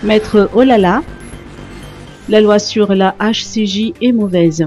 Maître Olala, la loi sur la HCJ est mauvaise.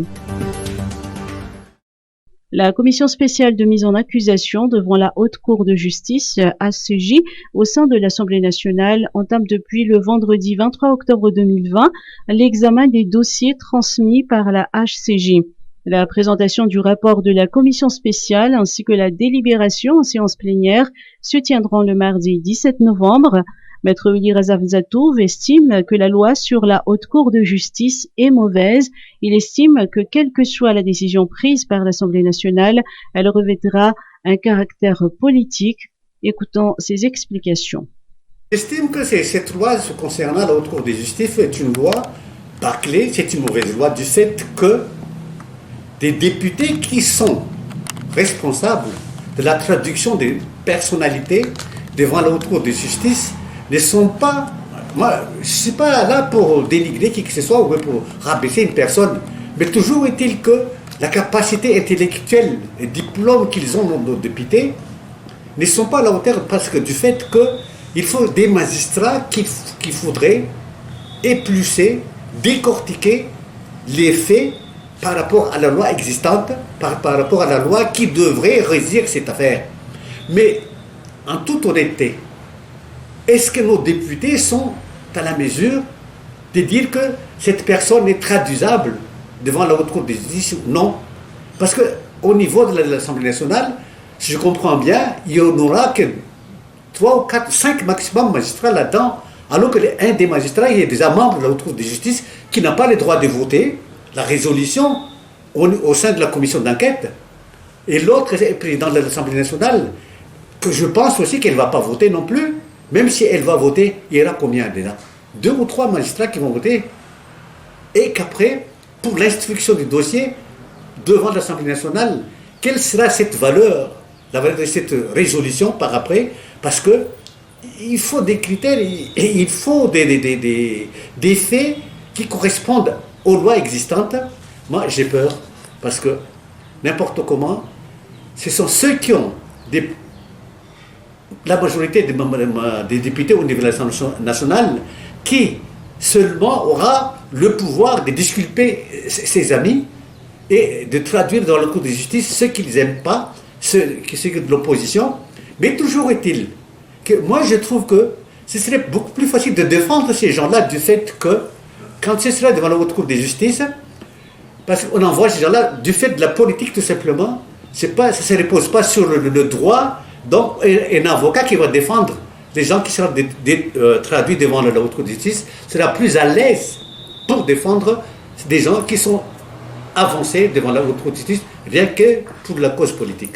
La commission spéciale de mise en accusation devant la Haute Cour de justice, HCJ, au sein de l'Assemblée nationale, entame depuis le vendredi 23 octobre 2020 l'examen des dossiers transmis par la HCJ. La présentation du rapport de la commission spéciale ainsi que la délibération en séance plénière se tiendront le mardi 17 novembre. Maître Willy Razafzatouf estime que la loi sur la Haute Cour de justice est mauvaise. Il estime que quelle que soit la décision prise par l'Assemblée nationale, elle revêtira un caractère politique. Écoutons ses explications. J'estime que cette loi concernant la Haute Cour de justice est une loi bâclée, c'est une mauvaise loi du fait que des députés qui sont responsables de la traduction des personnalités devant la Haute Cour de justice ne sont pas... Moi, je ne suis pas là pour dénigrer qui que ce soit ou pour rabaisser une personne, mais toujours est-il que la capacité intellectuelle et diplôme qu'ils ont, nos députés, ne sont pas à la hauteur parce que du fait qu'il faut des magistrats qu'il faudrait éplucher, décortiquer les faits par rapport à la loi existante, par rapport à la loi qui devrait régir cette affaire. Mais en toute honnêteté, est-ce que nos députés sont à la mesure de dire que cette personne est traduisable devant la Haute Cour de justice ou non? Parce qu'au niveau de l'Assemblée nationale, si je comprends bien, il n'y en aura que 3 ou 4, 5 maximum magistrats là-dedans, alors qu'un des magistrats il est déjà membre de la Haute Cour de justice qui n'a pas le droit de voter la résolution au sein de la commission d'enquête. Et l'autre est président de l'Assemblée nationale, que je pense aussi qu'elle ne va pas voter non plus. Même si elle va voter, il y aura combien déjà? 2 ou 3 magistrats qui vont voter. Et qu'après, pour l'instruction du dossier devant l'Assemblée nationale, quelle sera cette valeur, la valeur de cette résolution par après? Parce que il faut des critères, et il faut des faits qui correspondent aux lois existantes. Moi, j'ai peur, parce que n'importe comment, ce sont ceux qui ont la majorité des députés au niveau de l'Assemblée nationale qui seulement aura le pouvoir de disculper ses amis et de traduire dans le Cour de justice ceux qu'ils n'aiment pas, ceux de l'opposition. Mais toujours est-il que moi je trouve que ce serait beaucoup plus facile de défendre ces gens-là du fait que quand ce sera devant la Haute Cour de justice, parce qu'on envoie ces gens-là du fait de la politique tout simplement, ça ne se repose pas sur le droit. Donc, un avocat qui va défendre les gens qui seront traduits devant la Haute Cour de justice sera plus à l'aise pour défendre des gens qui sont avancés devant la Haute Cour de justice, rien que pour la cause politique.